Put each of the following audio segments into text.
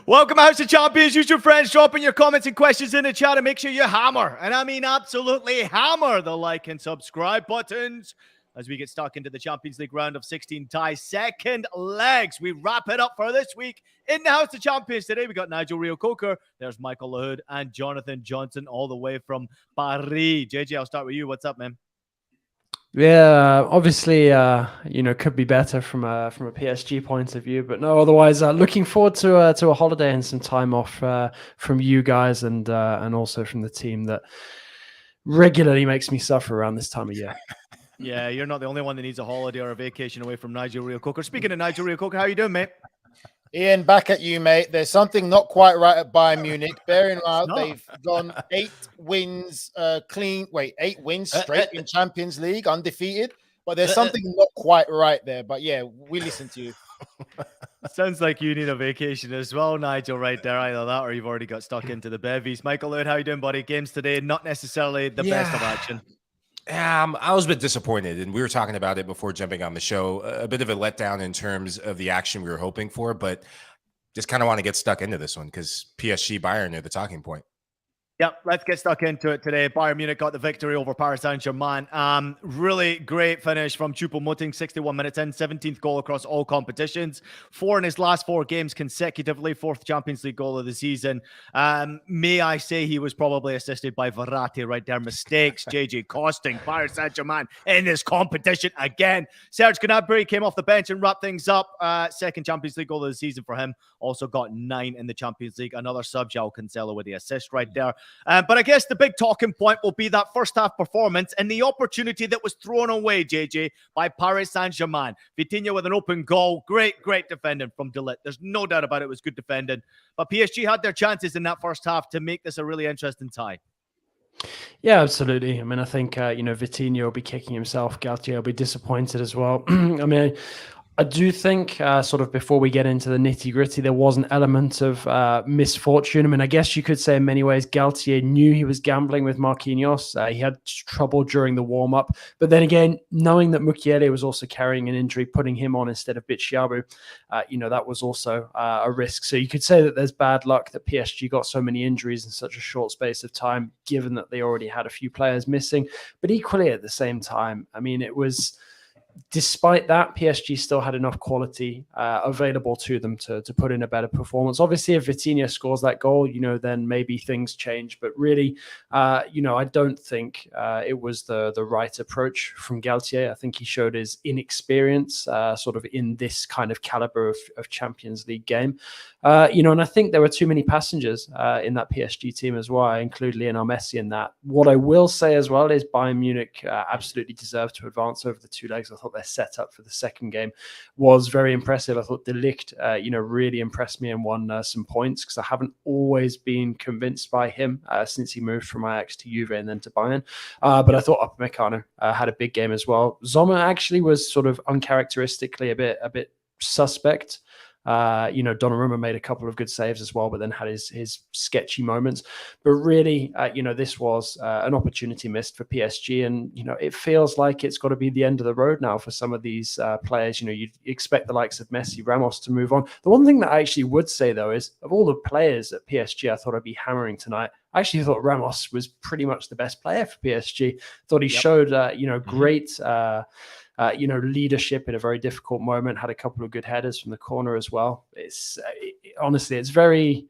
Welcome, House of Champions. Use your friends, dropping your comments and questions in the chat, and make sure you hammer, and I mean absolutely hammer, the like and subscribe buttons as we get stuck into the Champions League round of 16 tie second legs. We wrap it up for this week in the House of Champions. Today we got Nigel Rio-Coker, there's Michael Lahoud, and Jonathan Johnson all the way from Paris. JJ, I'll start with you. What's up, man? Yeah, obviously, could be better from a PSG point of view, but no. Otherwise, looking forward to a holiday and some time off from you guys and also from the team that regularly makes me suffer around this time of year. Yeah, you're not the only one that needs a holiday or a vacation away from Nigel Rio-Coker. Speaking of Nigel Rio-Coker, how you doing, mate? Ian, back at you, mate. There's something not quite right at Bayern Munich. Bearing in mind, they've gone 8 wins straight in Champions League, undefeated. But there's something not quite right there. But yeah, we listen to you. Sounds like you need a vacation as well, Nigel, right there. Either that or you've already got stuck into the bevies. Michael Laird, how you doing, buddy? Games today, not necessarily the best of action. I was a bit disappointed, and we were talking about it before jumping on the show. A bit of a letdown in terms of the action we were hoping for, but just kind of want to get stuck into this one because PSG Bayern are the talking point. Yep, let's get stuck into it today. Bayern Munich got the victory over Paris Saint-Germain. Really great finish from choupo-moting, 61 minutes in, 17th goal across all competitions. 4 in his last 4 games consecutively, 4th Champions League goal of the season. May I say he was probably assisted by Verratti right there. Mistakes, JJ costing Paris Saint-Germain in this competition again. Serge Gnabry came off the bench and wrapped things up. 2nd Champions League goal of the season for him. Also got 9 in the Champions League. Another sub, João Cancelo with the assist right there. But I guess the big talking point will be that first half performance and the opportunity that was thrown away, JJ, by Paris Saint-Germain. Vitinha with an open goal. Great defending from De Ligt. There's no doubt about it. It was good defending. But PSG had their chances in that first half to make this a really interesting tie. Yeah, absolutely. I mean, I think, Vitinha will be kicking himself. Galtier will be disappointed as well. I do think sort of before we get into the nitty gritty, there was an element of misfortune. I mean, I guess you could say in many ways, Galtier knew he was gambling with Marquinhos. He had trouble during the warm-up. But then again, knowing that Mukiele was also carrying an injury, putting him on instead of Bitshiabu, that was also a risk. So you could say that there's bad luck that PSG got so many injuries in such a short space of time, given that they already had a few players missing. But equally at the same time, I mean, it was... Despite that, PSG still had enough quality available to them to put in a better performance. Obviously, if Vitinha scores that goal, then maybe things change. But really, I don't think it was the right approach from Galtier. I think he showed his inexperience sort of in this kind of caliber of Champions League game. And I think there were too many passengers in that PSG team as well. I include Lionel Messi in that. What I will say as well is Bayern Munich absolutely deserved to advance over the 2 legs. I thought their setup for the second game was very impressive. I thought De Ligt, really impressed me and won some points because I haven't always been convinced by him since he moved from Ajax to Juve and then to Bayern. But I thought Upamecano had a big game as well. Sommer actually was sort of uncharacteristically a bit suspect. Donnarumma made a couple of good saves as well, but then had his sketchy moments. But really, this was an opportunity missed for PSG. And, it feels like it's got to be the end of the road now for some of these players. You expect the likes of Messi, Ramos to move on. The one thing that I actually would say, though, is of all the players at PSG, I thought I'd be hammering tonight. I actually thought Ramos was pretty much the best player for PSG. Thought he showed, great... leadership in a very difficult moment, had a couple of good headers from the corner as well. Honestly, it's very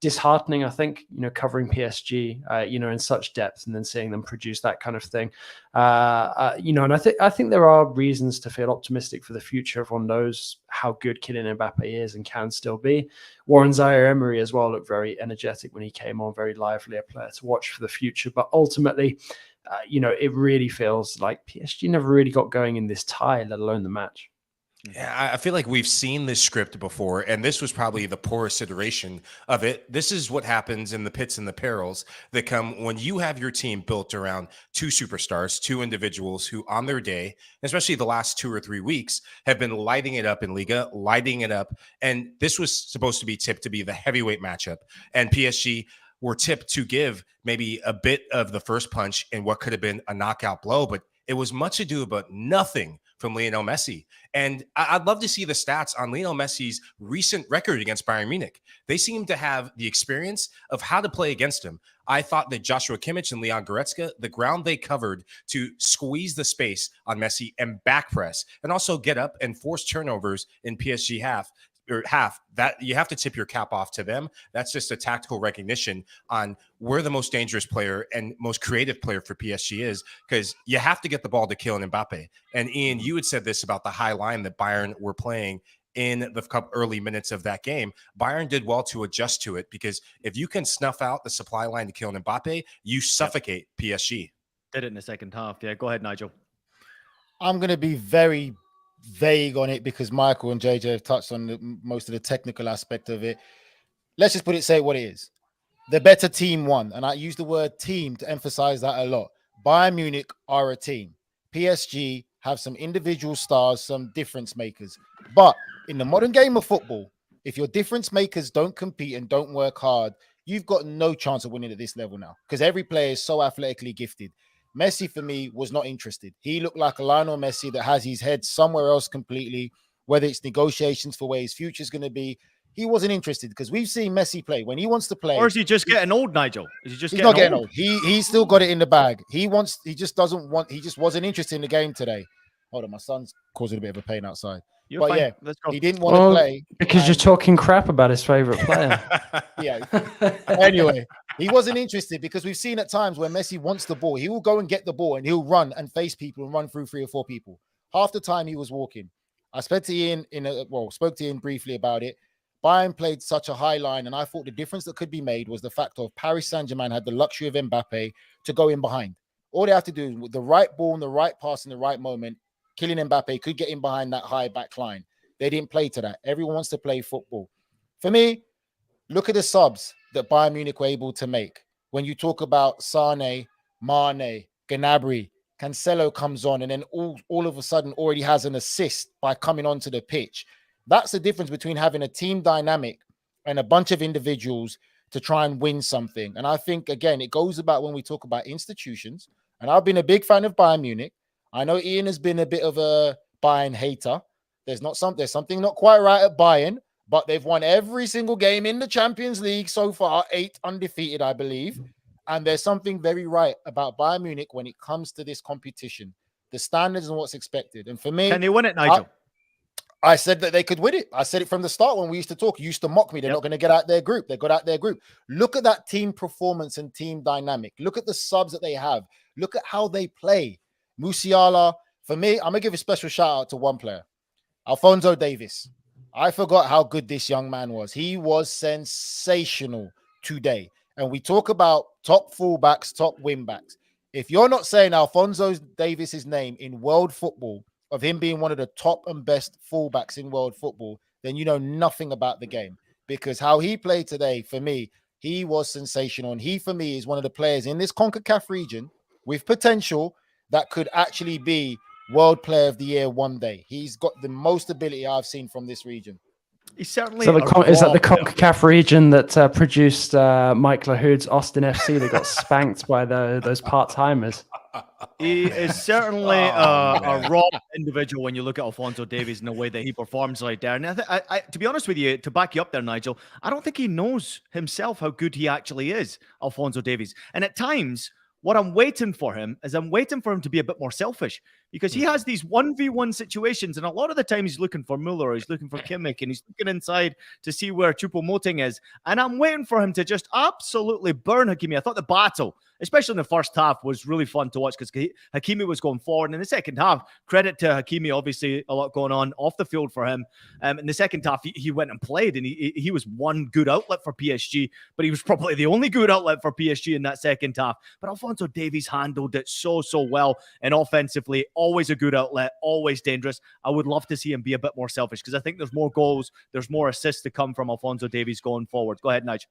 disheartening, I think, covering PSG, in such depth and then seeing them produce that kind of thing. And I think there are reasons to feel optimistic for the future. Everyone knows how good Kylian Mbappe is and can still be. Warren Zaire-Emery as well looked very energetic when he came on, very lively, a player to watch for the future. But ultimately, it really feels like PSG never really got going in this tie, let alone the match. Yeah, I feel like we've seen this script before, and this was probably the poorest iteration of it. This is what happens in the pits and the perils that come when you have your team built around 2 superstars, 2 individuals who on their day, especially the last 2 or 3 weeks, have been lighting it up in Liga, lighting it up. And this was supposed to be tipped to be the heavyweight matchup. And PSG were tipped to give maybe a bit of the first punch in what could have been a knockout blow, but it was much ado about nothing from Lionel Messi. And I'd love to see the stats on Lionel Messi's recent record against Bayern Munich. They seem to have the experience of how to play against him. I thought that Joshua Kimmich and Leon Goretzka, the ground they covered to squeeze the space on Messi and back press, and also get up and force turnovers in PSG half, that you have to tip your cap off to them. That's just a tactical recognition on where the most dangerous player and most creative player for PSG is, because you have to get the ball to Kylian Mbappe. And Ian, you had said this about the high line that Bayern were playing in the early minutes of that game. Bayern did well to adjust to it, because if you can snuff out the supply line to Kylian Mbappe, you suffocate PSG. Did it in the second half. Yeah, go ahead, Nigel. I'm going to be very vague on it because Michael and JJ have touched on most of the technical aspect of it. Let's just say what it is. The better team won. And I use the word team to emphasize that a lot. Bayern Munich are a team. PSG have some individual stars, some difference makers. But in the modern game of football, if your difference makers don't compete and don't work hard, you've got no chance of winning at this level now, because every player is so athletically gifted. Messi, for me, was not interested. He looked like a Lionel Messi that has his head somewhere else completely, whether it's negotiations for where his future is going to be. He wasn't interested, because we've seen Messi play. When he wants to play... Or is he just getting old, Nigel? Is he just he's not getting old. He's still got it in the bag. He just wasn't interested in the game today. Hold on, my son's causing a bit of a pain outside. You're fine. Yeah, let's go. He didn't want to play. Because you're talking crap about his favorite player. Yeah. Anyway, he wasn't interested, because we've seen at times where Messi wants the ball. He will go and get the ball and he'll run and face people and run through 3 or 4 people. Half the time he was walking. I spoke to Ian briefly about it. Bayern played such a high line, and I thought the difference that could be made was the fact of Paris Saint-Germain had the luxury of Mbappe to go in behind. All they have to do is with the right ball and the right pass in the right moment, Kylian Mbappe could get in behind that high back line. They didn't play to that. Everyone wants to play football. For me, look at the subs that Bayern Munich were able to make. When you talk about Sane, Mane, Gnabry, Cancelo comes on and then all of a sudden already has an assist by coming onto the pitch. That's the difference between having a team dynamic and a bunch of individuals to try and win something. And I think, again, it goes about when we talk about institutions. And I've been a big fan of Bayern Munich. I know Ian has been a bit of a Bayern hater. There's something not quite right at Bayern, but they've won every single game in the Champions League so far, 8 undefeated, I believe. And there's something very right about Bayern Munich when it comes to this competition, the standards and what's expected. And for me, can they win it, Nigel? I said that they could win it. I said it from the start when we used to talk. You used to mock me. They're not going to get out their group. They got out their group. Look at that team performance and team dynamic. Look at the subs that they have. Look at how they play. Musiala, for me, I'm going to give a special shout out to one player, Alphonso Davies. I forgot how good this young man was. He was sensational today. And we talk about top fullbacks, top wingbacks. If you're not saying Alphonso Davies' name in world football, of him being one of the top and best fullbacks in world football, then you know nothing about the game. Because how he played today, for me, he was sensational. And he, for me, is one of the players in this CONCACAF region with potential that could actually be World Player of the Year one day. He's got the most ability I've seen from this region. He's certainly is that the CONCACAF region that produced Mike Lahoud's Austin FC that got spanked by those part-timers? He is certainly a raw individual when you look at Alphonso Davies in the way that he performs right there. And I, to be honest with you, to back you up there, Nigel, I don't think he knows himself how good he actually is, Alphonso Davies. And at times, what I'm waiting for him is I'm waiting for him to be a bit more selfish, because he has these 1v1 situations, and a lot of the time he's looking for Muller, he's looking for Kimmich, and he's looking inside to see where choupo-moting is. And I'm waiting for him to just absolutely burn Hakimi. I thought the battle, especially in the first half, was really fun to watch, because Hakimi was going forward. And in the second half, credit to Hakimi, obviously a lot going on off the field for him. In the second half, he went and played, and he was one good outlet for PSG, but he was probably the only good outlet for PSG in that second half. But Alphonso Davies handled it so well, and offensively, always a good outlet, always dangerous. I would love to see him be a bit more selfish, because I think there's more goals, there's more assists to come from Alphonso Davies going forward. Go ahead, Nigel.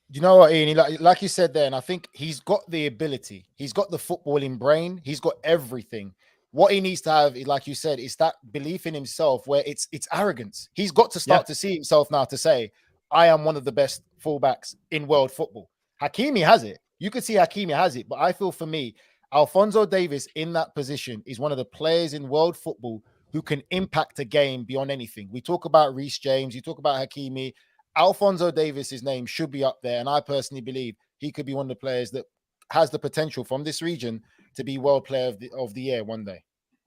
You know what, Ian? Like you said there, and I think he's got the ability. He's got the footballing brain. He's got everything. What he needs to have, like you said, is that belief in himself where it's arrogance. He's got to start to see himself now to say, I am one of the best fullbacks in world football. Hakimi has it. You could see Hakimi has it. But I feel, for me, Alphonso Davies in that position is one of the players in world football who can impact a game beyond anything. We talk about Reece James, you talk about Hakimi. Alphonso Davies's name should be up there, and I personally believe he could be one of the players that has the potential from this region to be World Player of the Year one day.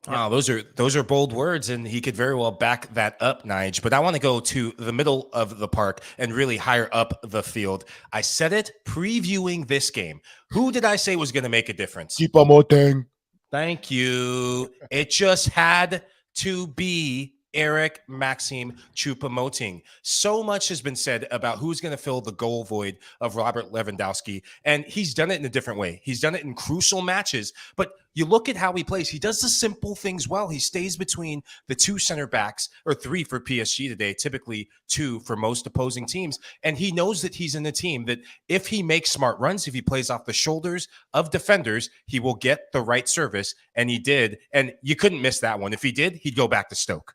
Wow, those are bold words, and he could very well back that up, Nige. But I want to go to the middle of the park and really higher up the field. I said it previewing this game. Who did I say was going to make a difference? Choupo-moting. Thank you. It just had to be Eric Maxime Choupo-moting. So much has been said about who's going to fill the goal void of Robert Lewandowski, and he's done it in a different way. He's done it in crucial matches, but you look at how he plays. He does the simple things well. He stays between the two center backs, or three for PSG today, typically two for most opposing teams, and he knows that he's in a team that if he makes smart runs, if he plays off the shoulders of defenders, he will get the right service, and he did, and you couldn't miss that one. If he did, he'd go back to Stoke.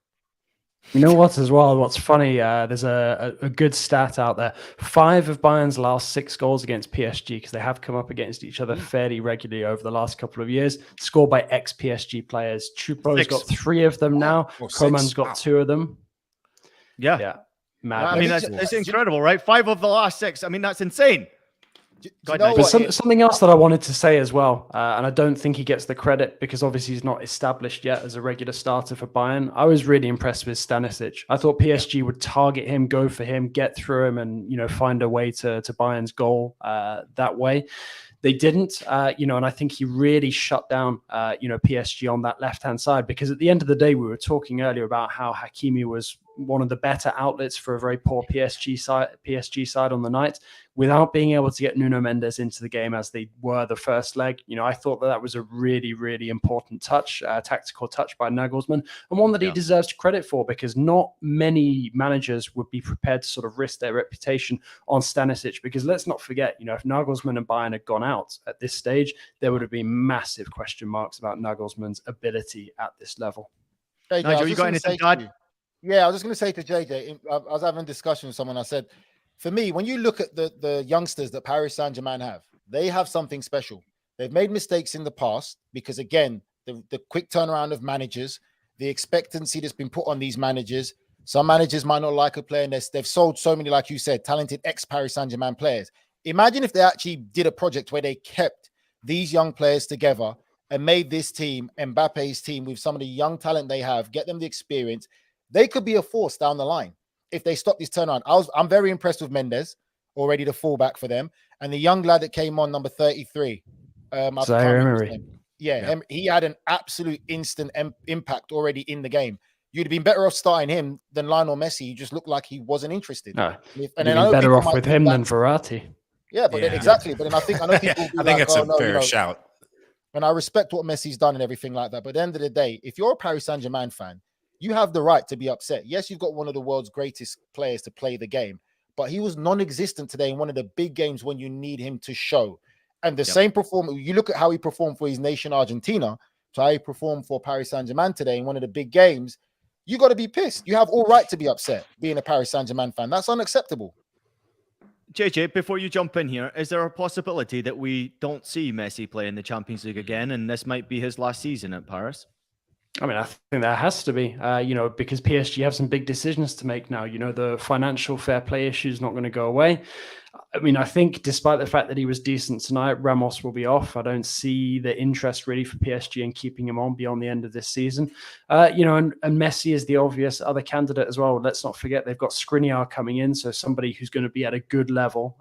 You know what, as well, what's funny, there's a good stat out there. 5 of Bayern's last 6 goals against PSG, because they have come up against each other fairly regularly over the last couple of years, scored by ex-PSG players. Choupo's got 3 of them now. Coman's got 2 of them. Yeah. Mad. I mean, that's incredible, right? 5 of the last 6. I mean, that's insane. But something else that I wanted to say as well, and I don't think he gets the credit because obviously he's not established yet as a regular starter for Bayern. I was really impressed with Stanisic. I thought PSG would target him, go for him, get through him, and find a way to Bayern's goal that way. They didn't, and I think he really shut down, PSG on that left-hand side, because at the end of the day, we were talking earlier about how Hakimi was one of the better outlets for a very poor PSG side on the night, without being able to get Nuno Mendes into the game as they were the first leg. I thought that was a really, really important touch, tactical touch by Nagelsmann, and one that he deserves credit for, because not many managers would be prepared to sort of risk their reputation on Stanisic, because let's not forget, if Nagelsmann and Bayern had gone out at this stage, there would have been massive question marks about Nagelsmann's ability at this level. JJ, Nigel, you got anything to add? Yeah, I was just going to say to JJ, I was having a discussion with someone. I said, for me, when you look at the youngsters that Paris Saint-Germain have, they have something special. They've made mistakes in the past because, again, the quick turnaround of managers, the expectancy that's been put on these managers. Some managers might not like a player, and they've sold so many, like you said, talented ex-Paris Saint-Germain players. Imagine if they actually did a project where they kept these young players together and made this team, Mbappe's team, with some of the young talent they have, get them the experience. They could be a force down the line if they stop this turnaround. I'm very impressed with Mendes, already the fullback for them, and the young lad that came on, number 33. He had an absolute instant impact already in the game. You'd have been better off starting him than Lionel Messi. You just looked like he wasn't interested. No, you'd be better off with him than Verratti. Yeah, but then, exactly. But then I know people. I think it's a fair shout. And I respect what Messi's done and everything like that. But at the end of the day, if you're a Paris Saint-Germain fan, you have the right to be upset. Yes, you've got one of the world's greatest players to play the game, but he was non-existent today in one of the big games when you need him to show. And the same performance, you look at how he performed for his nation, Argentina, to how he performed for Paris Saint-Germain today in one of the big games. You got to be pissed. You have all right to be upset being a Paris Saint-Germain fan. That's unacceptable. JJ, before you jump in here, is there a possibility that we don't see Messi play in the Champions League again, and this might be his last season at Paris? I mean, I think that has to be, because PSG have some big decisions to make now. The financial fair play issue is not going to go away. I mean, I think despite the fact that he was decent tonight, Ramos will be off. I don't see the interest really for PSG in keeping him on beyond the end of this season. And Messi is the obvious other candidate as well. Let's not forget they've got Skriniar coming in, so somebody who's going to be at a good level,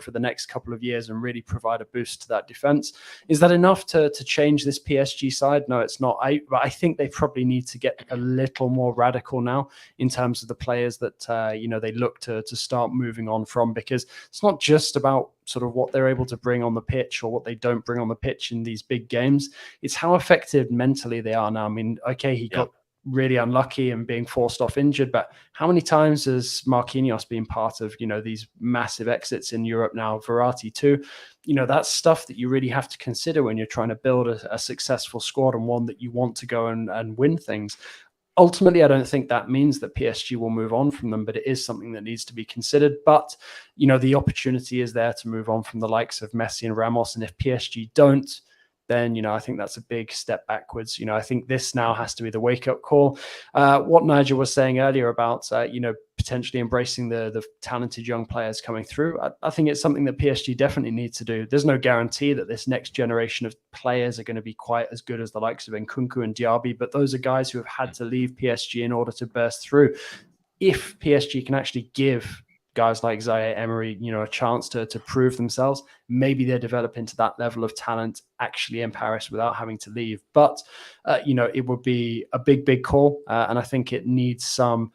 for the next couple of years and really provide a boost to that defense. Is that enough to change this PSG side? No, it's not. But I think they probably need to get a little more radical now in terms of the players that they look to start moving on from, because it's not just about sort of what they're able to bring on the pitch or what they don't bring on the pitch in these big games. It's how effective mentally they are now. I mean, okay, he got really unlucky and being forced off injured, but how many times has Marquinhos been part of, these massive exits in Europe now, Verratti too? That's stuff that you really have to consider when you're trying to build a successful squad and one that you want to go and win things. Ultimately, I don't think that means that PSG will move on from them, but it is something that needs to be considered. But, the opportunity is there to move on from the likes of Messi and Ramos. And if PSG don't, then, I think that's a big step backwards. I think this now has to be the wake-up call. What Nigel was saying earlier about, potentially embracing the talented young players coming through, I think it's something that PSG definitely needs to do. There's no guarantee that this next generation of players are going to be quite as good as the likes of Nkunku and Diaby, but those are guys who have had to leave PSG in order to burst through. If PSG can actually give guys like Zaire Emery, a chance to prove themselves, maybe they develop into that level of talent actually in Paris without having to leave. But, it would be a big call. And I think it needs some,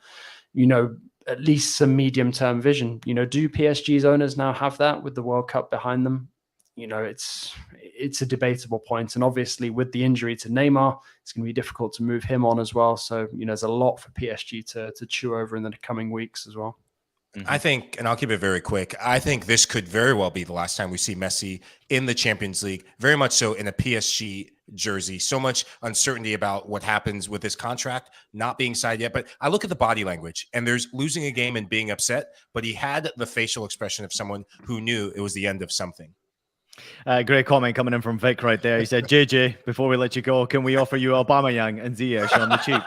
at least some medium-term vision. Do PSG's owners now have that with the World Cup behind them? It's a debatable point. And obviously with the injury to Neymar, it's going to be difficult to move him on as well. So, there's a lot for PSG to chew over in the coming weeks as well. I think, and I'll keep it very quick, I think this could very well be the last time we see Messi in the Champions League, very much so in a PSG jersey. So much uncertainty about what happens with this contract not being signed yet. But I look at the body language, and there's losing a game and being upset, but he had the facial expression of someone who knew it was the end of something. Great comment coming in from Vic right there. He said, JJ, before we let you go, can we offer you Aubameyang and Ziyech on the cheap?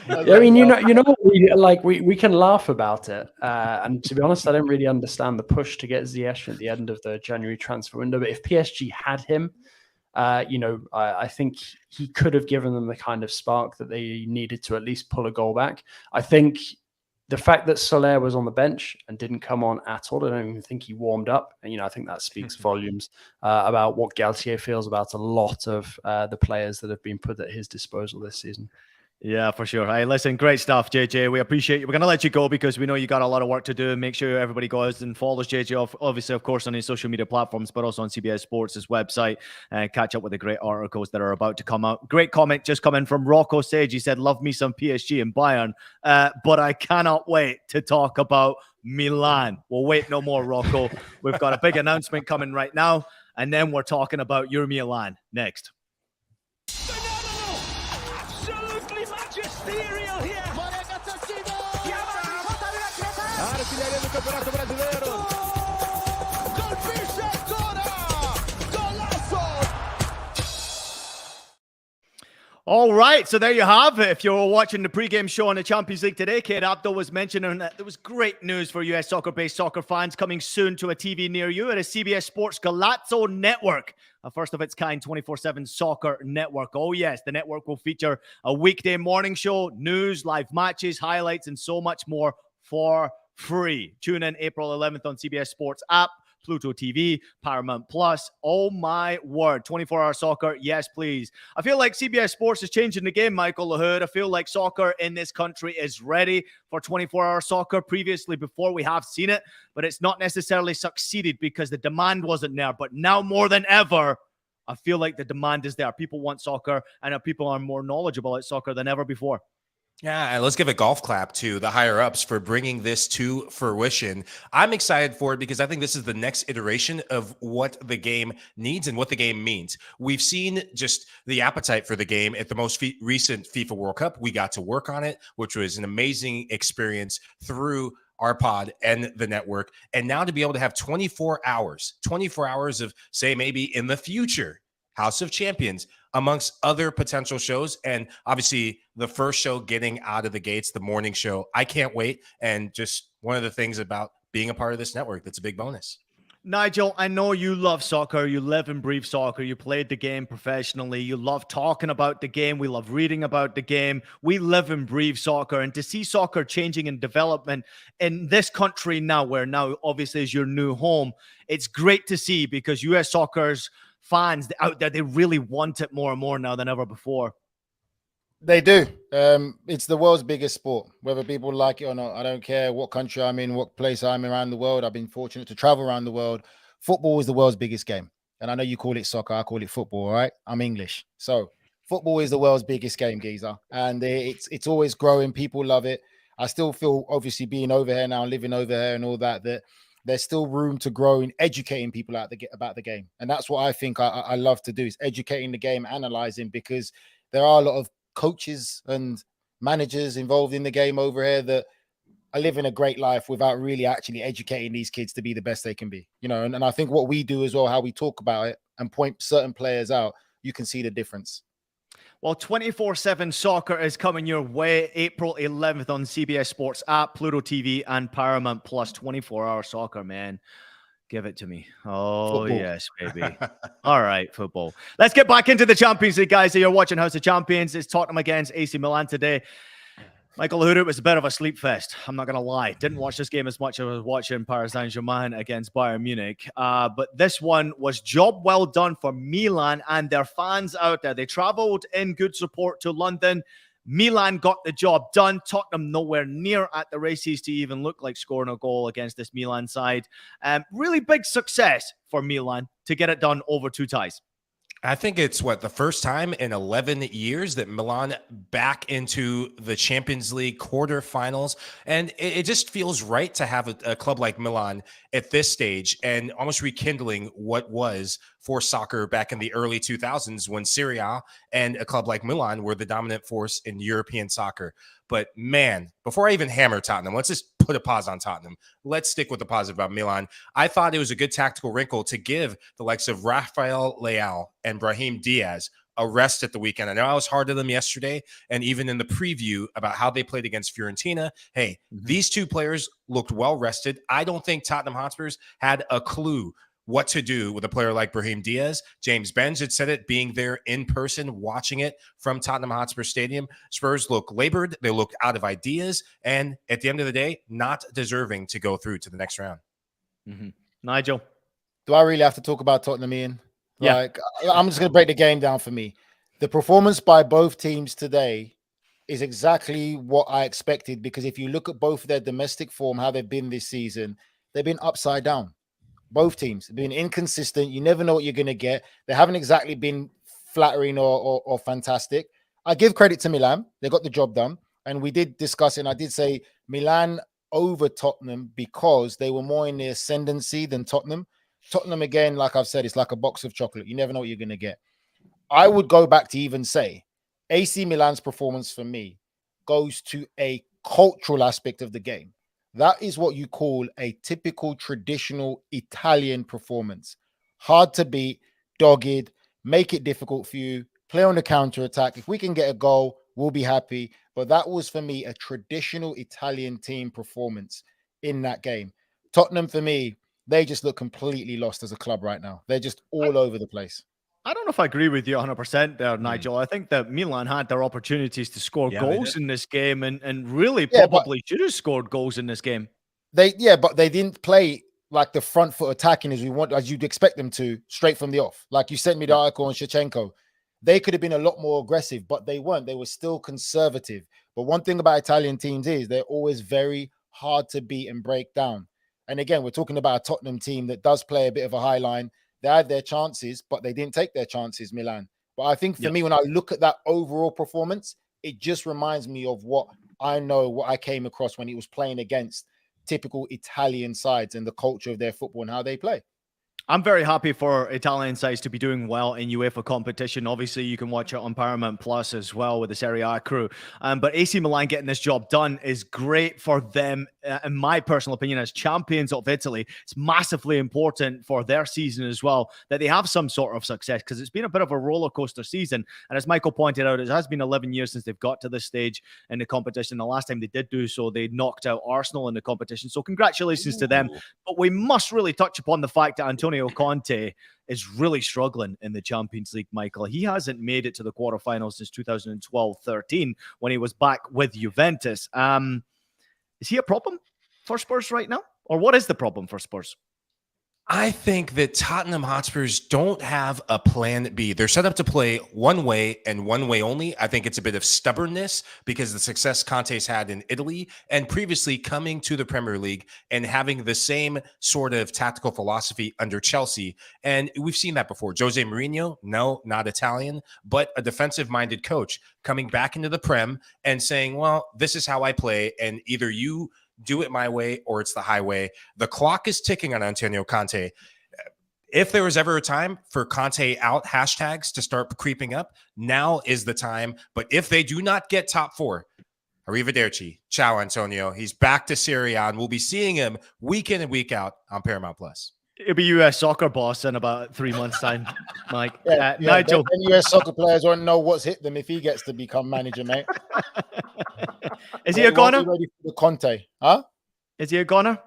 I mean, we can laugh about it. And to be honest, I don't really understand the push to get Ziyech at the end of the January transfer window. But if PSG had him, I think he could have given them the kind of spark that they needed to at least pull a goal back. I think the fact that Soler was on the bench and didn't come on at all, I don't even think he warmed up. And, I think that speaks volumes about what Galtier feels about a lot of the players that have been put at his disposal this season. Yeah, for sure. Hey, listen, great stuff, JJ. We appreciate you. We're going to let you go because we know you got a lot of work to do. Make sure everybody goes and follows JJ, obviously, of course, on his social media platforms, but also on CBS Sports' website, and catch up with the great articles that are about to come out. Great comment just coming from Rocco Sage. He said, love me some PSG and Bayern, but I cannot wait to talk about Milan. We'll wait no more, Rocco. We've got a big announcement coming right now, and then we're talking about your Milan next. Magisterial here. Artilharia do Campeonato Brasileiro. Colpisce ancora. Golazo. All right, so there you have it. If you were watching the pregame show on the Champions League today, Kate Abdul was mentioning that there was great news for US soccer-based soccer fans coming soon to a TV near you at a CBS Sports Golazo network. A first-of-its-kind 24/7 soccer network. Oh, yes, the network will feature a weekday morning show, news, live matches, highlights, and so much more for free. Tune in April 11th on CBS Sports app, Pluto TV, Paramount Plus. Oh, my word. 24-hour soccer. Yes, please. I feel like CBS Sports is changing the game, Michael Lahoud. I feel like soccer in this country is ready for 24-hour soccer. Previously, before, we have seen it, but it's not necessarily succeeded because the demand wasn't there. But now more than ever, I feel like the demand is there. People want soccer, and people are more knowledgeable at soccer than ever before. Yeah, and let's give a golf clap to the higher ups for bringing this to fruition. I'm excited for it because I think this is the next iteration of what the game needs and what the game means. We've seen just the appetite for the game at the most recent FIFA World Cup. We got to work on it, which was an amazing experience through our pod and the network. And now to be able to have 24 hours of, say, maybe in the future, House of Champions, amongst other potential shows. And obviously the first show getting out of the gates, the morning show, I can't wait. And just one of the things about being a part of this network that's a big bonus. Nigel, I know you love soccer. You live and breathe soccer. You played the game professionally. You love talking about the game. We love reading about the game. We live and breathe soccer. And to see soccer changing and development in this country now, where now obviously is your new home, it's great to see because US soccer's fans out there, they really want it more and more now than ever before. They do. It's the world's biggest sport, whether people like it or not. I don't care what country I'm in, what place I'm in around the world. I've been fortunate to travel around the world. Football is the world's biggest game. And I know you call it soccer. I call it football, all right? I'm English. So football is the world's biggest game, geezer. And it's always growing. People love it. I still feel, obviously, being over here now, living over here and all that there's still room to grow in educating people about the game. And that's what I think I love to do, is educating the game, analyzing, because there are a lot of coaches and managers involved in the game over here that are living a great life without really actually educating these kids to be the best they can be. And I think what we do as well, how we talk about it and point certain players out, you can see the difference. Well, 24/7 soccer is coming your way April 11th on CBS Sports app, Pluto TV, and Paramount Plus. 24-hour soccer, man. Give it to me. Oh, Football. yes, baby. All right, football. Let's get back into the Champions League, guys. So you're watching House of Champions. It's Tottenham against AC Milan today. Michael Uhuru, it was a bit of a sleep fest. I'm not going to lie. Didn't watch this game as much as I was watching Paris Saint-Germain against Bayern Munich. But this one was job well done for Milan and their fans out there. They traveled in good support to London. Milan got the job done. Tottenham nowhere near at the races to even look like scoring a goal against this Milan side. Really big success for Milan to get it done over 2 ties. I think it's the first time in 11 years that Milan back into the Champions League quarterfinals. And it just feels right to have a club like Milan at this stage and almost rekindling what was for soccer back in the early 2000s when Serie A and a club like Milan were the dominant force in European soccer. But man, before I even hammer Tottenham, let's just put a pause on Tottenham. Let's stick with the positive about Milan. I thought it was a good tactical wrinkle to give the likes of Rafael Leao and Brahim Diaz a rest at the weekend. I know I was hard to them yesterday, and even in the preview about how they played against Fiorentina. Hey, these 2 players looked well rested. I don't think Tottenham Hotspurs had a clue what to do with a player like Brahim Diaz. James Benz had said it, being there in person, watching it from Tottenham Hotspur Stadium. Spurs look labored. They look out of ideas. And at the end of the day, not deserving to go through to the next round. Nigel. Do I really have to talk about Tottenham, Ian? Yeah. I'm just going to break the game down for me. The performance by both teams today is exactly what I expected, because if you look at both their domestic form, how they've been this season, they've been upside down. Both teams have been inconsistent. You never know what you're going to get. They haven't exactly been flattering or fantastic. I give credit to Milan. They got the job done. And we did discuss it. And I did say Milan over Tottenham because they were more in the ascendancy than Tottenham. Tottenham, again, like I've said, it's like a box of chocolate. You never know what you're going to get. I would go back to even say AC Milan's performance for me goes to a cultural aspect of the game. That is what you call a typical traditional Italian performance. Hard to beat, dogged, make it difficult for you, play on the counter attack. If we can get a goal, we'll be happy. But that was, for me, a traditional Italian team performance in that game. Tottenham, for me, they just look completely lost as a club right now. They're just all over the place. I don't know if I agree with you 100% there, Nigel. I think that Milan had their opportunities to score goals in this game and really probably should have scored goals in this game. But they didn't play like the front foot attacking as you'd expect them to, straight from the off. Like you sent me the article on Shevchenko. They could have been a lot more aggressive, but they weren't. They were still conservative. But one thing about Italian teams is they're always very hard to beat and break down. And again, we're talking about a Tottenham team that does play a bit of a high line. They had their chances, but they didn't take their chances, Milan. But I think for me, when I look at that overall performance, it just reminds me of what I came across when he was playing against typical Italian sides and the culture of their football and how they play. I'm very happy for Italian sides to be doing well in UEFA competition. Obviously, you can watch it on Paramount Plus as well with the Serie A crew. But AC Milan getting this job done is great for them, in my personal opinion, as champions of Italy. It's massively important for their season as well that they have some sort of success, because it's been a bit of a roller coaster season. And as Michael pointed out, it has been 11 years since they've got to this stage in the competition. The last time they did do so, they knocked out Arsenal in the competition. So congratulations to them. But we must really touch upon the fact that Antonio Conte is really struggling in the Champions League, Michael. He hasn't made it to the quarterfinals since 2012-13 when he was back with Juventus. Is he a problem for Spurs right now? Or what is the problem for Spurs? I think that Tottenham Hotspurs don't have a plan B. They're set up to play one way and one way only. I think it's a bit of stubbornness because the success Conte's had in Italy and previously coming to the Premier League and having the same sort of tactical philosophy under Chelsea. And we've seen that before. Jose Mourinho, no, not Italian, but a defensive-minded coach coming back into the Prem and saying, well, this is how I play, and either you do it my way or it's the highway. The clock is ticking on Antonio Conte. If there was ever a time for Conte out hashtags to start creeping up, now is the time. But if they do not get top four, Arrivederci. Ciao, Antonio. He's back to Serie A, and we'll be seeing him week in and week out on Paramount Plus. He'll be US soccer boss in about 3 months' time, Mike. Yeah, Nigel. them US soccer players won't know what's hit them if he gets to become manager, mate. Is he a goner? Ready for the Conte, huh? Is he a goner?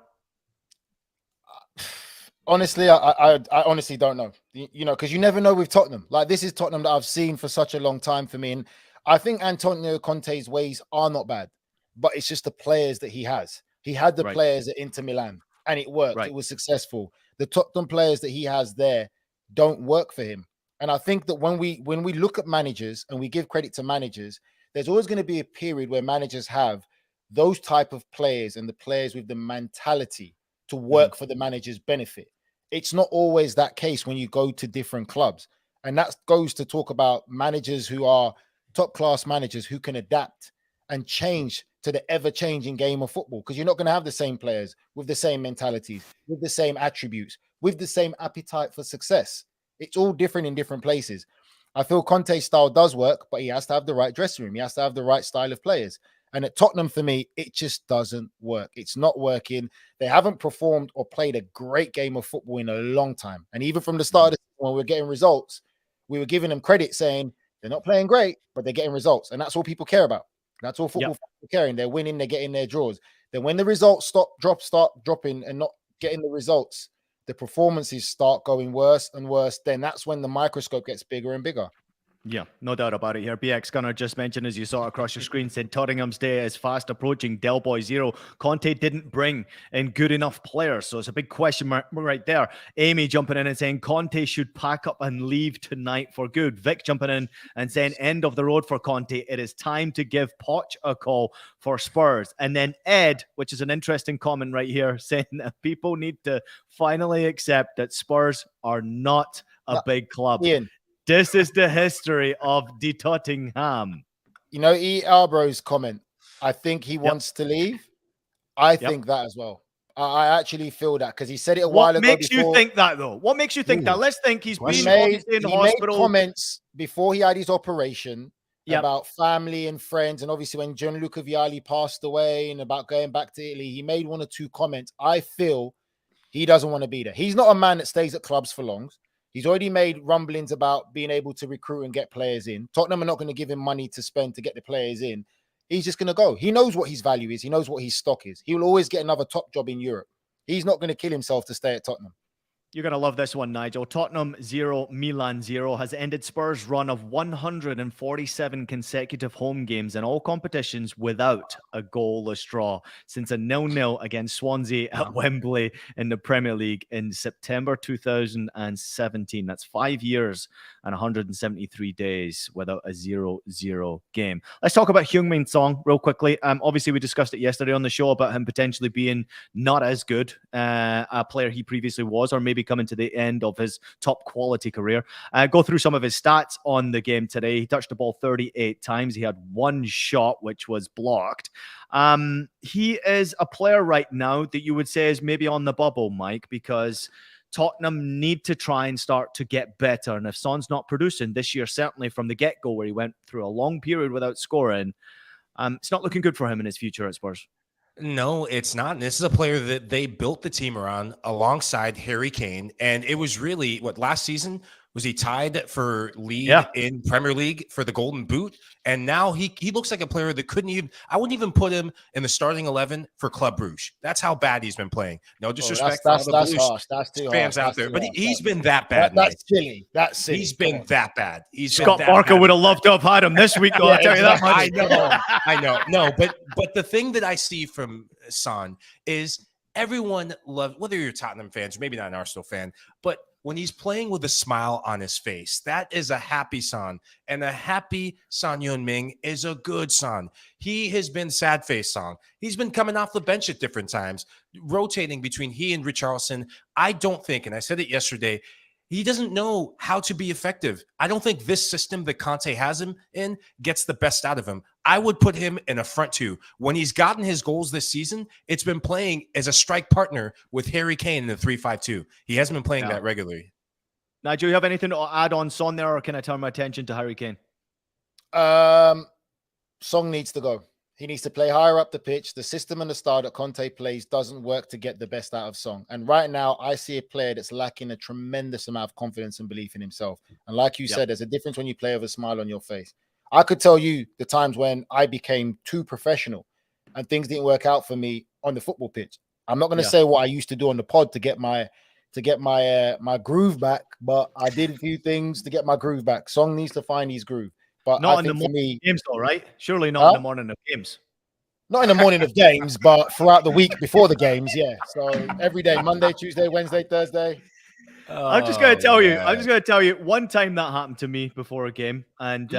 Honestly, I honestly don't know. You know, because you never know with Tottenham. Like, this is Tottenham that I've seen for such a long time for me. And I think Antonio Conte's ways are not bad, but it's just the players that he has. He had the players at Inter Milan, and it worked. It was successful. The Tottenham players that he has there don't work for him. And I think that when we look at managers and we give credit to managers, there's always going to be a period where managers have those type of players and the players with the mentality to work for the manager's benefit. It's not always that case when you go to different clubs. And that goes to talk about managers who are top class managers who can adapt and change to the ever-changing game of football, because you're not going to have the same players with the same mentalities, with the same attributes, with the same appetite for success. It's all different in different places. I feel Conte's style does work, but he has to have the right dressing room. He has to have the right style of players. And at Tottenham, for me, it just doesn't work. It's not working. They haven't performed or played a great game of football in a long time. And even from the start of the season, when we were getting results, we were giving them credit saying they're not playing great, but they're getting results. And that's all people care about. That's all football fans are caring. They're winning, they're getting their draws. Then when the results start dropping and not getting the results, the performances start going worse and worse. Then that's when the microscope gets bigger and bigger. Yeah, no doubt about it here. BX Gunner just mentioned, as you saw across your screen, said Tottenham's day is fast approaching. Del Boy Zero. Conte didn't bring in good enough players, so it's a big question mark right there. Amy jumping in and saying Conte should pack up and leave tonight for good. Vic jumping in and saying end of the road for Conte. It is time to give Poch a call for Spurs. And then Ed, which is an interesting comment right here, saying that people need to finally accept that Spurs are not a big club. Ian. This is the history of the Tottenham. You know, E. Albro's comment, I think he wants to leave. I think that as well. I actually feel that because he said it a while ago. What makes you think that, though? What makes you think that? Let's think he's been obviously in hospital. Made comments before he had his operation about family and friends. And obviously when Gianluca Vialli passed away and about going back to Italy, he made 1 or 2 comments. I feel he doesn't want to be there. He's not a man that stays at clubs for long. He's already made rumblings about being able to recruit and get players in. Tottenham are not going to give him money to spend to get the players in. He's just going to go. He knows what his value is. He knows what his stock is. He will always get another top job in Europe. He's not going to kill himself to stay at Tottenham. You're going to love this one, Nigel. Tottenham 0, Milan 0 has ended Spurs' run of 147 consecutive home games in all competitions without a goalless draw since a 0-0 against Swansea at Wembley in the Premier League in September 2017. That's 5 years and 173 days without a 0-0 game. Let's talk about Heung-min Son real quickly. Obviously, we discussed it yesterday on the show about him potentially being not as good a player he previously was, or maybe coming to the end of his top quality career. Go through some of his stats on the game today. He touched the ball 38 times. He had 1 shot, which was blocked. He is a player right now that you would say is maybe on the bubble, Mike, because Tottenham need to try and start to get better. And if Son's not producing this year, certainly from the get-go where he went through a long period without scoring, it's not looking good for him in his future at Spurs. No, it's not. And this is a player that they built the team around alongside Harry Kane. And it was really, last season, was he tied for lead in Premier League for the Golden Boot? And now he looks like a player that I wouldn't even put him in the starting 11 for Club Brugge. That's how bad he's been playing. No disrespect that's for all the harsh. That's too fans harsh. out there, but he's been that bad. That's silly. That's silly. He's been that bad. Scott Barker would have loved to have had him this week, though. I'll tell you that much. I know. No, but the thing that I see from Son is everyone loves, whether you're Tottenham fans, maybe not an Arsenal fan, but when he's playing with a smile on his face, that is a happy Son. And a happy Son Heung-min is a good Son. He has been sad face Son. He's been coming off the bench at different times, rotating between he and Richarlison. I don't think, and I said it yesterday, he doesn't know how to be effective. I don't think this system that Conte has him in gets the best out of him. I would put him in a front 2. When he's gotten his goals this season, it's been playing as a strike partner with Harry Kane in the 3-5-2. He hasn't been playing that regularly. Now, do you have anything to add on Son there, or can I turn my attention to Harry Kane? Son needs to go. He needs to play higher up the pitch. The system and the style that Conte plays doesn't work to get the best out of Song. And right now, I see a player that's lacking a tremendous amount of confidence and belief in himself. And like you said, there's a difference when you play with a smile on your face. I could tell you the times when I became too professional and things didn't work out for me on the football pitch. I'm not going to say what I used to do on the pod to get my groove back, but I did a few things to get my groove back. Song needs to find his groove. But not I in the think for me, games, though, right? Surely not in the morning of games. Not in the morning of games, but throughout the week before the games, yeah. So every day, Monday, Tuesday, Wednesday, Thursday. I'm just going to tell you. I'm just going to tell you. One time that happened to me before a game, and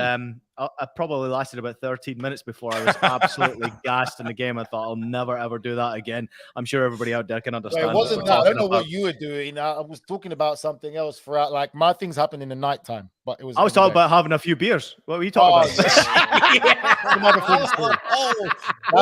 I probably lasted about 13 minutes before I was absolutely gassed in the game. I thought I'll never ever do that again. I'm sure everybody out there can understand. It wasn't that. I don't know what you were doing. I was talking about something else throughout. Like my things happened in the nighttime, but it was. I was talking about having a few beers. What were you talking about? That's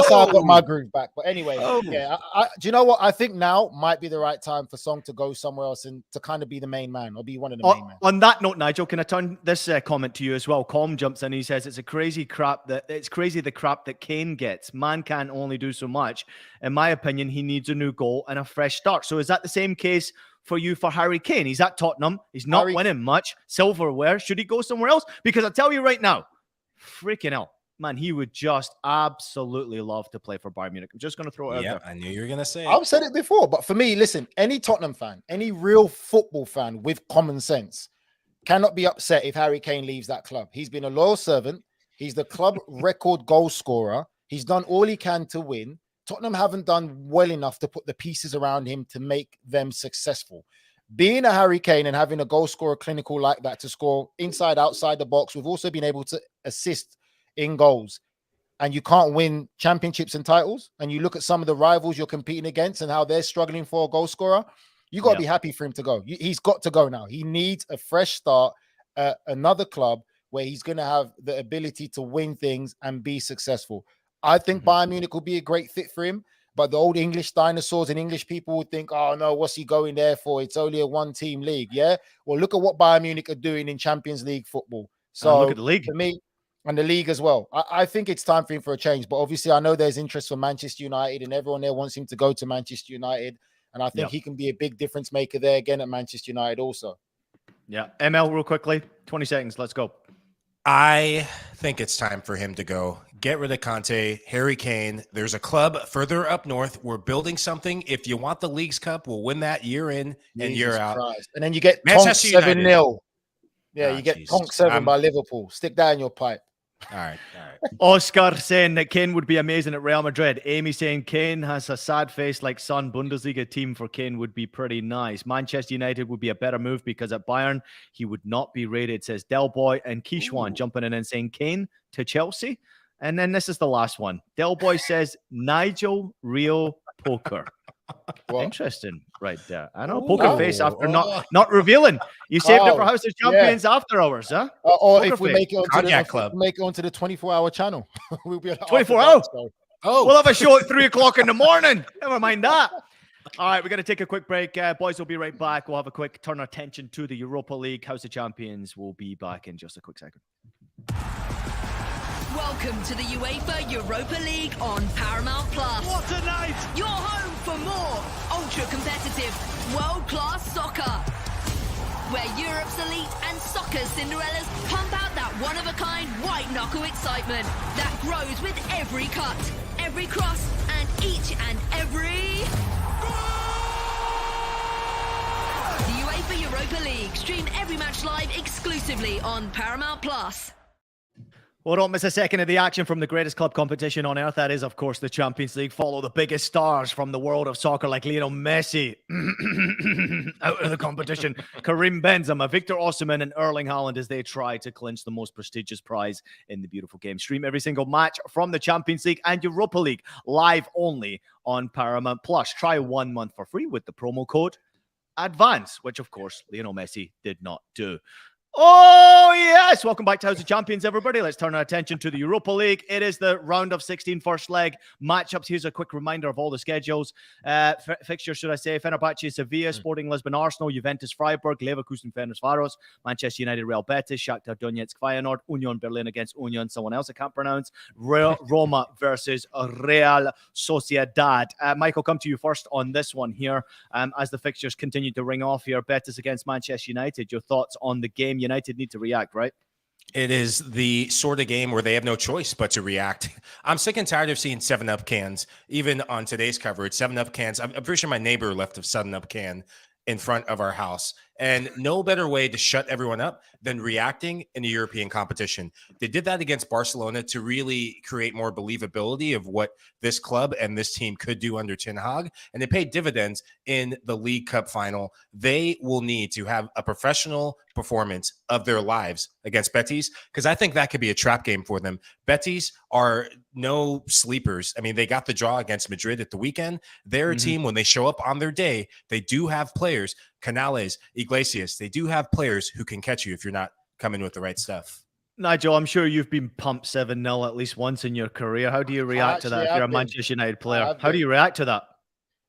how I got my groove back. But anyway, yeah. Do you know what? I think now might be the right time for Song to go somewhere else and to kind of be the main man or be one of the main men. On that note, Nigel, can I turn this comment to you as well? Colm jumps in. He says it's crazy the crap that Kane gets. Man can only do so much. In my opinion, he needs a new goal and a fresh start. So is that the same case for you for Harry Kane? He's at Tottenham. He's not winning much silverware. Should he go somewhere else? Because I tell you right now, freaking hell, man, he would just absolutely love to play for Bayern Munich. I'm just going to throw it out there. I knew you were going to say it. I've said it before, but for me, listen, any Tottenham fan, any real football fan with common sense cannot be upset if Harry Kane leaves that club. He's been a loyal servant. He's the club record goal scorer. He's done all he can to win. Tottenham haven't done well enough to put the pieces around him to make them successful. Being a Harry Kane and having a goal scorer clinical like that to score inside, outside the box, we've also been able to assist in goals. And you can't win championships and titles. And you look at some of the rivals you're competing against and how they're struggling for a goal scorer. You got to be happy for him to go. He's got to go now. He needs a fresh start at another club where he's going to have the ability to win things and be successful. I think Bayern Munich will be a great fit for him, but the old English dinosaurs and English people would think, oh no, what's he going there for? It's only a one-team league. Yeah. Well, look at what Bayern Munich are doing in Champions League football. So look at the league. For me, and the league as well. I think it's time for him for a change, but obviously I know there's interest for Manchester United and everyone there wants him to go to Manchester United. And I think he can be a big difference maker there again at Manchester United also. Yeah. ML, real quickly, 20 seconds. Let's go. I think it's time for him to go. Get rid of Conte, Harry Kane. There's a club further up north. We're building something. If you want the League's Cup, we'll win that year in and year out. And then you get Manchester Tonk 7-0. Yeah, Oh, you get Jesus. Tonk 7 by Liverpool. Stick that in your pipe. All right. Oscar saying that Kane would be amazing at Real Madrid. Amy saying Kane has a sad face like Son. Bundesliga team for Kane would be pretty nice. Manchester United would be a better move because at Bayern, he would not be rated, says Del Boy. And Kishwan jumping in and saying Kane to Chelsea. And then this is the last one. Del Boy says Nigel Real Poker. What? Interesting right there. I know, poker face after not revealing. You saved it for House of Champions after hours, huh? Or if we make it onto the 24-hour channel. We'll be 24 hours. We'll have a show at 3 o'clock in the morning. Never mind that. All right, we're going to take a quick break. Boys, we'll be right back. We'll have a quick turn our attention to the Europa League. House of Champions will be back in just a quick second. Welcome to the UEFA Europa League on Paramount Plus. What a night! Your home for more ultra-competitive, world-class soccer. Where Europe's elite and soccer's Cinderellas pump out that one-of-a-kind white-knuckle excitement that grows with every cut, every cross, and each and every... The UEFA Europa League, streamed every match live exclusively on Paramount Plus. Well, don't miss a second of the action from the greatest club competition on earth. That is, of course, the Champions League. Follow the biggest stars from the world of soccer like Lionel Messi out of the competition, Karim Benzema, Victor Osimhen, and Erling Haaland as they try to clinch the most prestigious prize in the beautiful game. Stream every single match from the Champions League and Europa League live only on Paramount Plus. Try 1 month for free with the promo code ADVANCE, which, of course, Lionel Messi did not do. Oh, yes. Welcome back to House of Champions, everybody. Let's turn our attention to the Europa League. It is the round of 16 first leg matchups. Here's a quick reminder of all the schedules. Fixtures, should I say. Fenerbahce, Sevilla, Sporting Lisbon, Arsenal, Juventus, Freiburg, Leverkusen, Ferencváros, Manchester United, Real Betis, Shakhtar Donetsk, Feyenoord, Union Berlin against Union, someone else I can't pronounce, Roma versus Real Sociedad. Michael, come to you first on this one here. As the fixtures continue to ring off here, Betis against Manchester United. Your thoughts on the game? United need to react, right? It is the sort of game where they have no choice but to react. I'm sick and tired of seeing 7-Up cans, even on today's coverage. 7-Up cans. I'm pretty sure my neighbor left a 7-Up can in front of our house. And no better way to shut everyone up than reacting in a European competition. They did that against Barcelona to really create more believability of what this club and this team could do under Ten Hag. And they paid dividends in the League Cup final. They will need to have a professional performance of their lives against Betis, because I think that could be a trap game for them. Betis are no sleepers. I mean, they got the draw against Madrid at the weekend. They're a team, when they show up on their day, they do have players, Canales, Iglesias, they do have players who can catch you if you're not coming with the right stuff. Nigel, I'm sure you've been pumped 7-0 at least once in your career. How do you react to that if you're a Manchester United player? How do you react to that?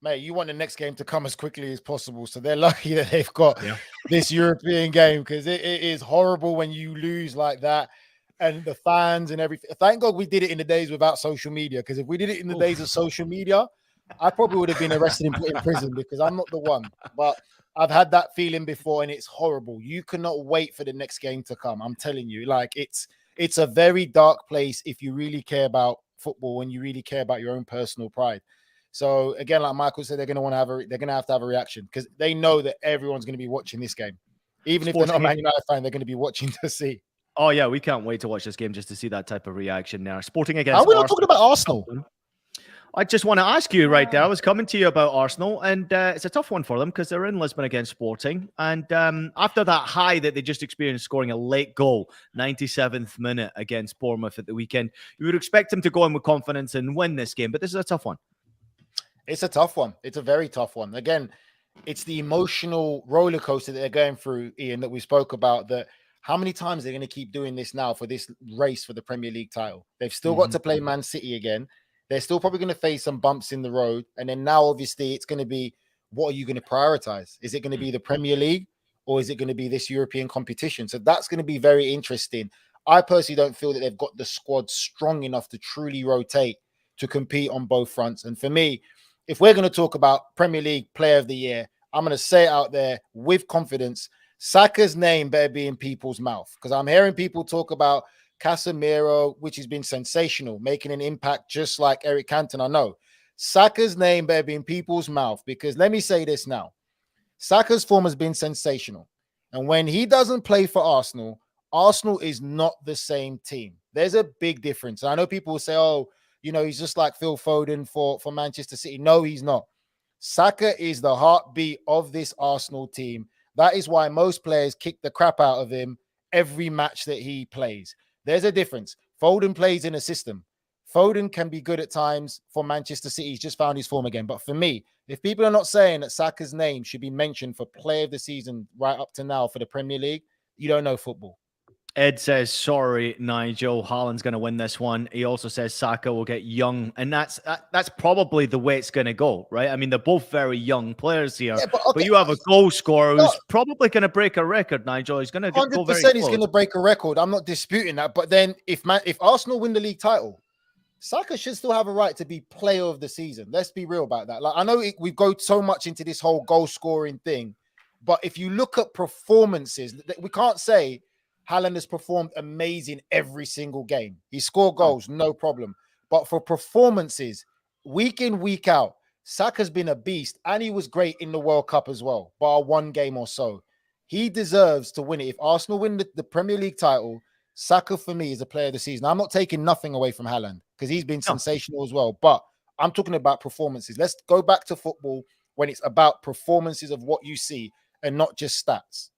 Mate, you want the next game to come as quickly as possible. So they're lucky that they've got this European game, because it is horrible when you lose like that. And the fans and everything. Thank God we did it in the days without social media, because if we did it in the days of social media, I probably would have been arrested and put in prison, because I'm not the one. But I've had that feeling before, and it's horrible. You cannot wait for the next game to come. I'm telling you, like it's a very dark place if you really care about football and you really care about your own personal pride. So again, like Michael said, they're going to have to have a reaction, because they know that everyone's going to be watching this game. Even if they're not a Man United fan, they're going to be watching to see. Oh yeah, we can't wait to watch this game just to see that type of reaction there. Sporting against Are we not talking about Arsenal? I just want to ask you right there. I was coming to you about Arsenal, and it's a tough one for them because they're in Lisbon against Sporting. And after that high that they just experienced, scoring a late goal, 97th minute against Bournemouth at the weekend, you would expect them to go in with confidence and win this game. But this is a tough one. It's a tough one. It's a very tough one. Again, it's the emotional roller coaster that they're going through, Ian, that we spoke about. That how many times they're going to keep doing this now for this race for the Premier League title? They've still got to play Man City again. They're still probably going to face some bumps in the road. And then now, obviously, it's going to be, what are you going to prioritize? Is it going to be the Premier League, or is it going to be this European competition? So that's going to be very interesting. I personally don't feel that they've got the squad strong enough to truly rotate to compete on both fronts. And for me, if we're going to talk about Premier League Player of the Year, I'm going to say it out there with confidence. Saka's name better be in people's mouth, because I'm hearing people talk about Casemiro, which has been sensational, making an impact just like Eric Cantona. No, Saka's name better be in people's mouth, because let me say this now. Saka's form has been sensational. And when he doesn't play for Arsenal, Arsenal is not the same team. There's a big difference. I know people will say, oh, you know, he's just like Phil Foden for Manchester City. No, he's not. Saka is the heartbeat of this Arsenal team. That is why most players kick the crap out of him every match that he plays. There's a difference. Foden plays in a system. Foden can be good at times for Manchester City. He's just found his form again. But for me, if people are not saying that Saka's name should be mentioned for Player of the Season right up to now for the Premier League, you don't know football. Ed says, sorry, Nigel, Haaland's going to win this one. He also says Saka will get young. And that's probably the way it's going to go, right? I mean, they're both very young players here. Yeah, but you have a goal scorer who's probably going to break a record, Nigel. He's going to go very close. 100% he's going to break a record. I'm not disputing that. But then if Arsenal win the league title, Saka should still have a right to be Player of the Season. Let's be real about that. Like, I know we go so much into this whole goal scoring thing, but if you look at performances, we can't say Haaland has performed amazing every single game. He scored goals, no problem. But for performances, week in, week out, Saka's been a beast, and he was great in the World Cup as well, bar one game or so. He deserves to win it. If Arsenal win the Premier League title, Saka, for me, is a Player of the Season. I'm not taking nothing away from Haaland, because he's been sensational as well. But I'm talking about performances. Let's go back to football when it's about performances of what you see and not just stats.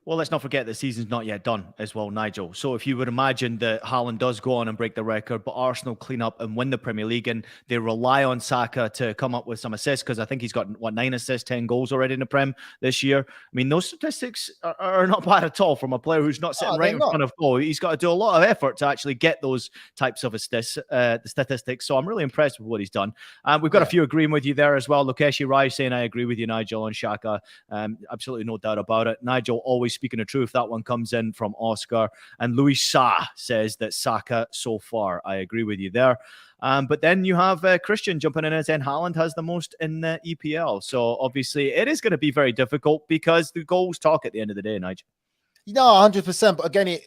Well, let's not forget the season's not yet done as well, Nigel. So if you would imagine that Haaland does go on and break the record, but Arsenal clean up and win the Premier League, and they rely on Saka to come up with some assists, because I think he's got, 9 assists, 10 goals already in the Prem this year. I mean, those statistics are not bad at all from a player who's not sitting right in front of goal. He's got to do a lot of effort to actually get those types of assists, the statistics. So I'm really impressed with what he's done. We've got a few agreeing with you there as well. Lukeshi Rai saying, I agree with you, Nigel, on Xhaka. Absolutely no doubt about it. Nigel always speaking the truth. That one comes in from Oscar. And Louis Sa says that Saka so far. I agree with you there. But then you have Christian jumping in and saying Haaland has the most in the EPL. So obviously it is going to be very difficult because the goals talk at the end of the day, Nigel. No, 100%. But again,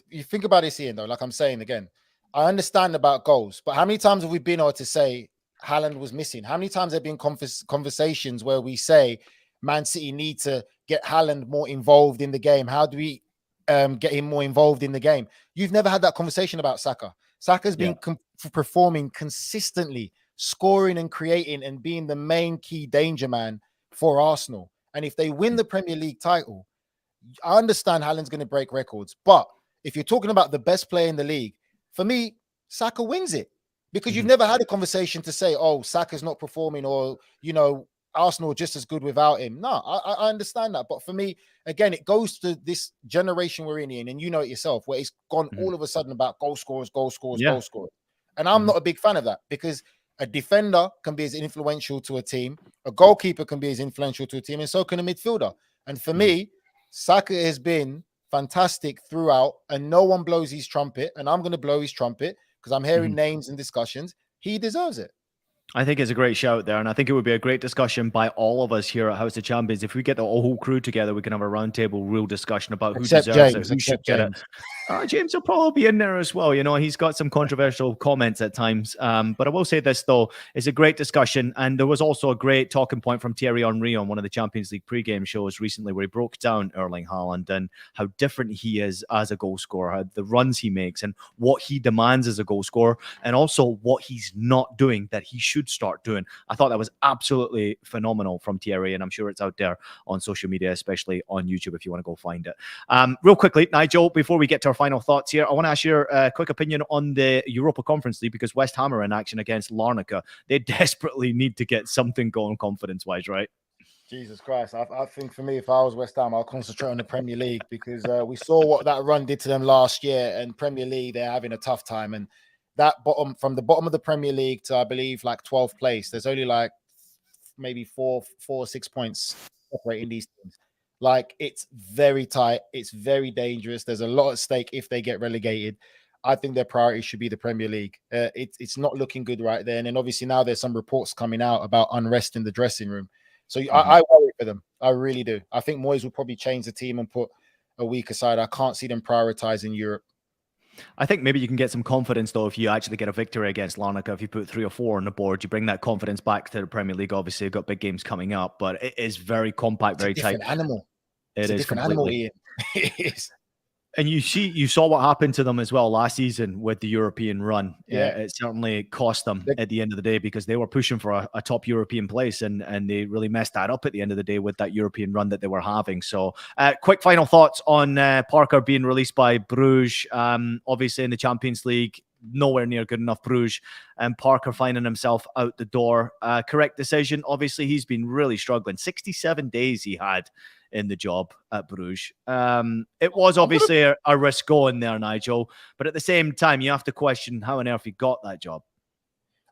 you think about this, Ian, though, like I'm saying again, I understand about goals, but how many times have we been able to say Haaland was missing? How many times have there been conversations where we say Man City need to get Haaland more involved in the game? How do we get him more involved in the game? You've never had that conversation about Saka. Saka's been performing consistently, scoring and creating and being the main key danger man for Arsenal. And if they win the Premier League title, I understand Haaland's going to break records. But if you're talking about the best player in the league, for me, Saka wins it. Because you've never had a conversation to say, oh, Saka's not performing, or, Arsenal just as good without him. No, I understand that. But for me, again, it goes to this generation we're in, and you know it yourself, where it's gone all of a sudden about goal scorers. And I'm not a big fan of that, because a defender can be as influential to a team, a goalkeeper can be as influential to a team, and so can a midfielder. And for me, Saka has been fantastic throughout, and no one blows his trumpet, and I'm going to blow his trumpet because I'm hearing names and discussions. He deserves it. I think it's a great shout there, and I think it would be a great discussion by all of us here at House of Champions. If we get the whole crew together, we can have a roundtable, real discussion about who deserves it, who should get it. James will probably be in there as well. He's got some controversial comments at times. But I will say this, though, it's a great discussion. And there was also a great talking point from Thierry Henry on one of the Champions League pre-game shows recently, where he broke down Erling Haaland and how different he is as a goal scorer, how the runs he makes and what he demands as a goal scorer, and also what he's not doing that he should start doing. I thought that was absolutely phenomenal from Thierry, and I'm sure it's out there on social media, especially on YouTube, if you want to go find it. Real quickly, Nigel, before we get to our final thoughts here, I want to ask your quick opinion on the Europa Conference League, because West Ham are in action against Larnaca. They desperately need to get something going confidence-wise, right? Jesus Christ. I think for me, if I was West Ham, I'll concentrate on the Premier League, because we saw what that run did to them last year, and Premier League, they're having a tough time. And that from the bottom of the Premier League to, I believe, like 12th place, there's only like maybe 4 or 6 points separating these teams. Like, it's very tight. It's very dangerous. There's a lot at stake if they get relegated. I think their priority should be the Premier League. It's not looking good right there. And then obviously now there's some reports coming out about unrest in the dressing room. So I worry for them. I really do. I think Moyes will probably change the team and put a weaker side. I can't see them prioritizing Europe. I think maybe you can get some confidence, though, if you actually get a victory against Larnaca. If you put 3 or 4 on the board, you bring that confidence back to the Premier League. Obviously, you've got big games coming up, but it is very compact, very tight. Animal. It is different completely. Animal, Ian. It is. And you saw what happened to them as well last season with the European run. Yeah. It certainly cost them at the end of the day, because they were pushing for a top European place, and they really messed that up at the end of the day with that European run that they were having. So quick final thoughts on Parker being released by Bruges. Obviously in the Champions League, nowhere near good enough Bruges, and Parker finding himself out the door. Correct decision. Obviously he's been really struggling. 67 days he had in the job at Bruges. It was obviously a risk going there, Nigel, but at the same time, you have to question how on earth he got that job.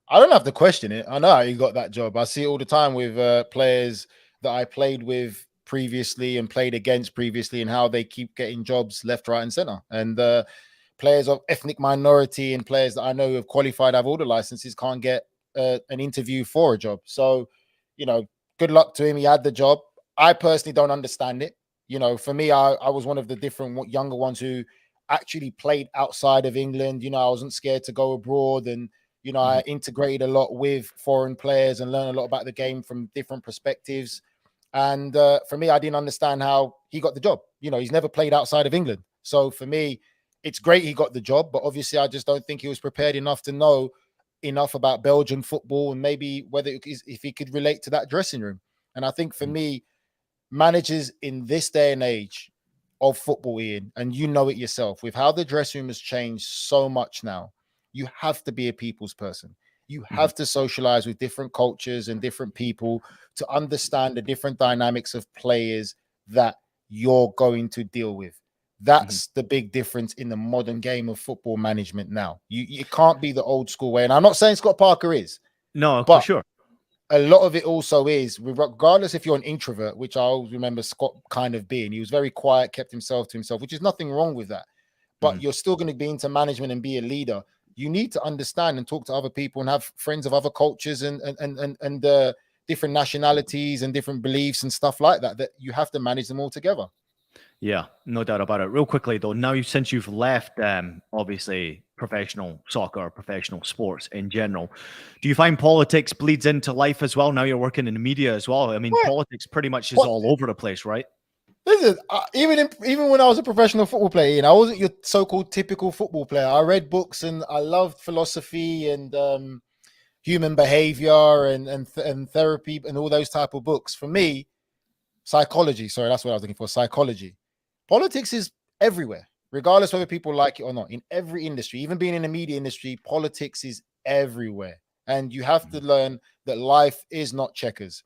I don't have to question it. I know how he got that job. I see it all the time with players that I played with previously and played against previously, and how they keep getting jobs left, right, and center. And players of ethnic minority and players that I know who have qualified, have all the licenses, can't get an interview for a job. So, good luck to him. He had the job. I personally don't understand it. For me, I was one of the different younger ones who actually played outside of England. I wasn't scared to go abroad, and, I integrated a lot with foreign players and learned a lot about the game from different perspectives. And for me, I didn't understand how he got the job. He's never played outside of England. So for me, it's great he got the job, but obviously I just don't think he was prepared enough to know enough about Belgian football, and maybe if he could relate to that dressing room. And I think for me, managers in this day and age of football, Ian, and you know it yourself, with how the dressing room has changed so much now, you have to be a people's person. You have to socialize with different cultures and different people to understand the different dynamics of players that you're going to deal with. That's the big difference in the modern game of football management now. You can't be the old school way. And I'm not saying Scott Parker is. No, but for sure. A lot of it also is, regardless if you're an introvert, which I always remember Scott kind of being. He was very quiet, kept himself to himself, which is nothing wrong with that. But you're still going to be into management and be a leader. You need to understand and talk to other people and have friends of other cultures and different nationalities and different beliefs and stuff like that, that you have to manage them all together. Yeah, no doubt about it. Real quickly though, now since you've left, obviously professional soccer, professional sports in general, do you find politics bleeds into life as well? Now you're working in the media as well. I mean, politics pretty much is all over the place, right? Listen, even when I was a professional football player, you know, I wasn't your so-called typical football player. I read books and I loved philosophy and human behavior and therapy and all those type of books. For me, psychology. Sorry, that's what I was looking for. Psychology. Politics is everywhere, regardless whether people like it or not. In every industry, even being in the media industry, politics is everywhere. And you have to learn that life is not checkers.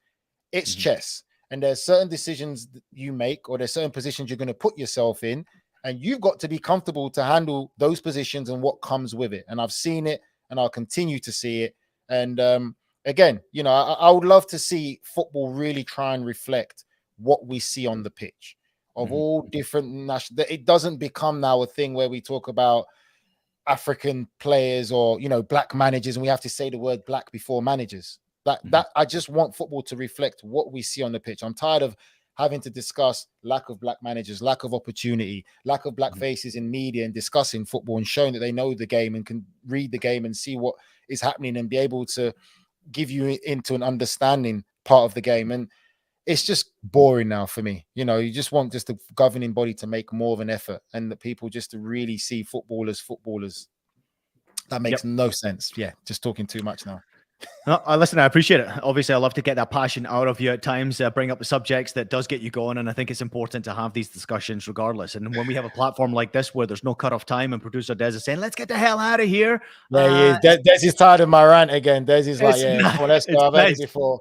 It's chess. And there's certain decisions that you make, or there's certain positions you're going to put yourself in. And you've got to be comfortable to handle those positions and what comes with it. And I've seen it and I'll continue to see it. And again, you know, I would love to see football really try and reflect what we see on the pitch. Of all different national, it doesn't become now a thing where we talk about African players or, you know, black managers, and we have to say the word black before managers. That I just want football to reflect what we see on the pitch. I'm tired of having to discuss lack of black managers, lack of opportunity, lack of black faces in media, and discussing football and showing that they know the game and can read the game and see what is happening and be able to give you into an understanding part of the game. And it's just boring now for me. You know, you just want just the governing body to make more of an effort and the people just to really see footballers. That makes no sense. Yeah, just talking too much now. No, listen, I appreciate it. Obviously, I love to get that passion out of you at times, bring up the subjects that does get you going. And I think it's important to have these discussions regardless. And when we have a platform like this where there's no cutoff time and producer Des is saying, let's get the hell out of here. Yeah, Des is tired of my rant again. Des is like, well, let's go. I've heard it before.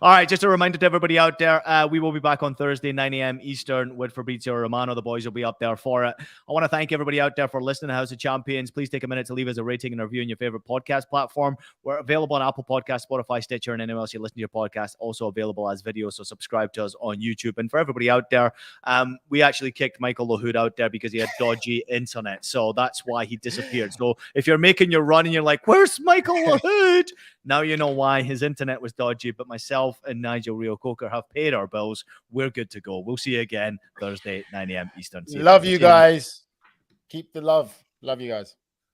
All right, just a reminder to everybody out there, we will be back on Thursday, 9 a.m. Eastern with Fabrizio Romano. The boys will be up there for it. I want to thank everybody out there for listening to House of Champions. Please take a minute to leave us a rating and review on your favorite podcast platform. We're available on Apple Podcasts, Spotify, Stitcher, and anywhere else you listen to your podcast. Also available as video, so subscribe to us on YouTube. And for everybody out there, we actually kicked Michael Lahoud out there because he had dodgy internet, so that's why he disappeared. So if you're making your run and you're like, where's Michael Lahoud? Now you know why. His internet was dodgy, but myself and Nigel Rio Coker have paid our bills. We're good to go. We'll see you again Thursday, 9 a.m. Eastern. Love you guys. Keep the love. Love you guys.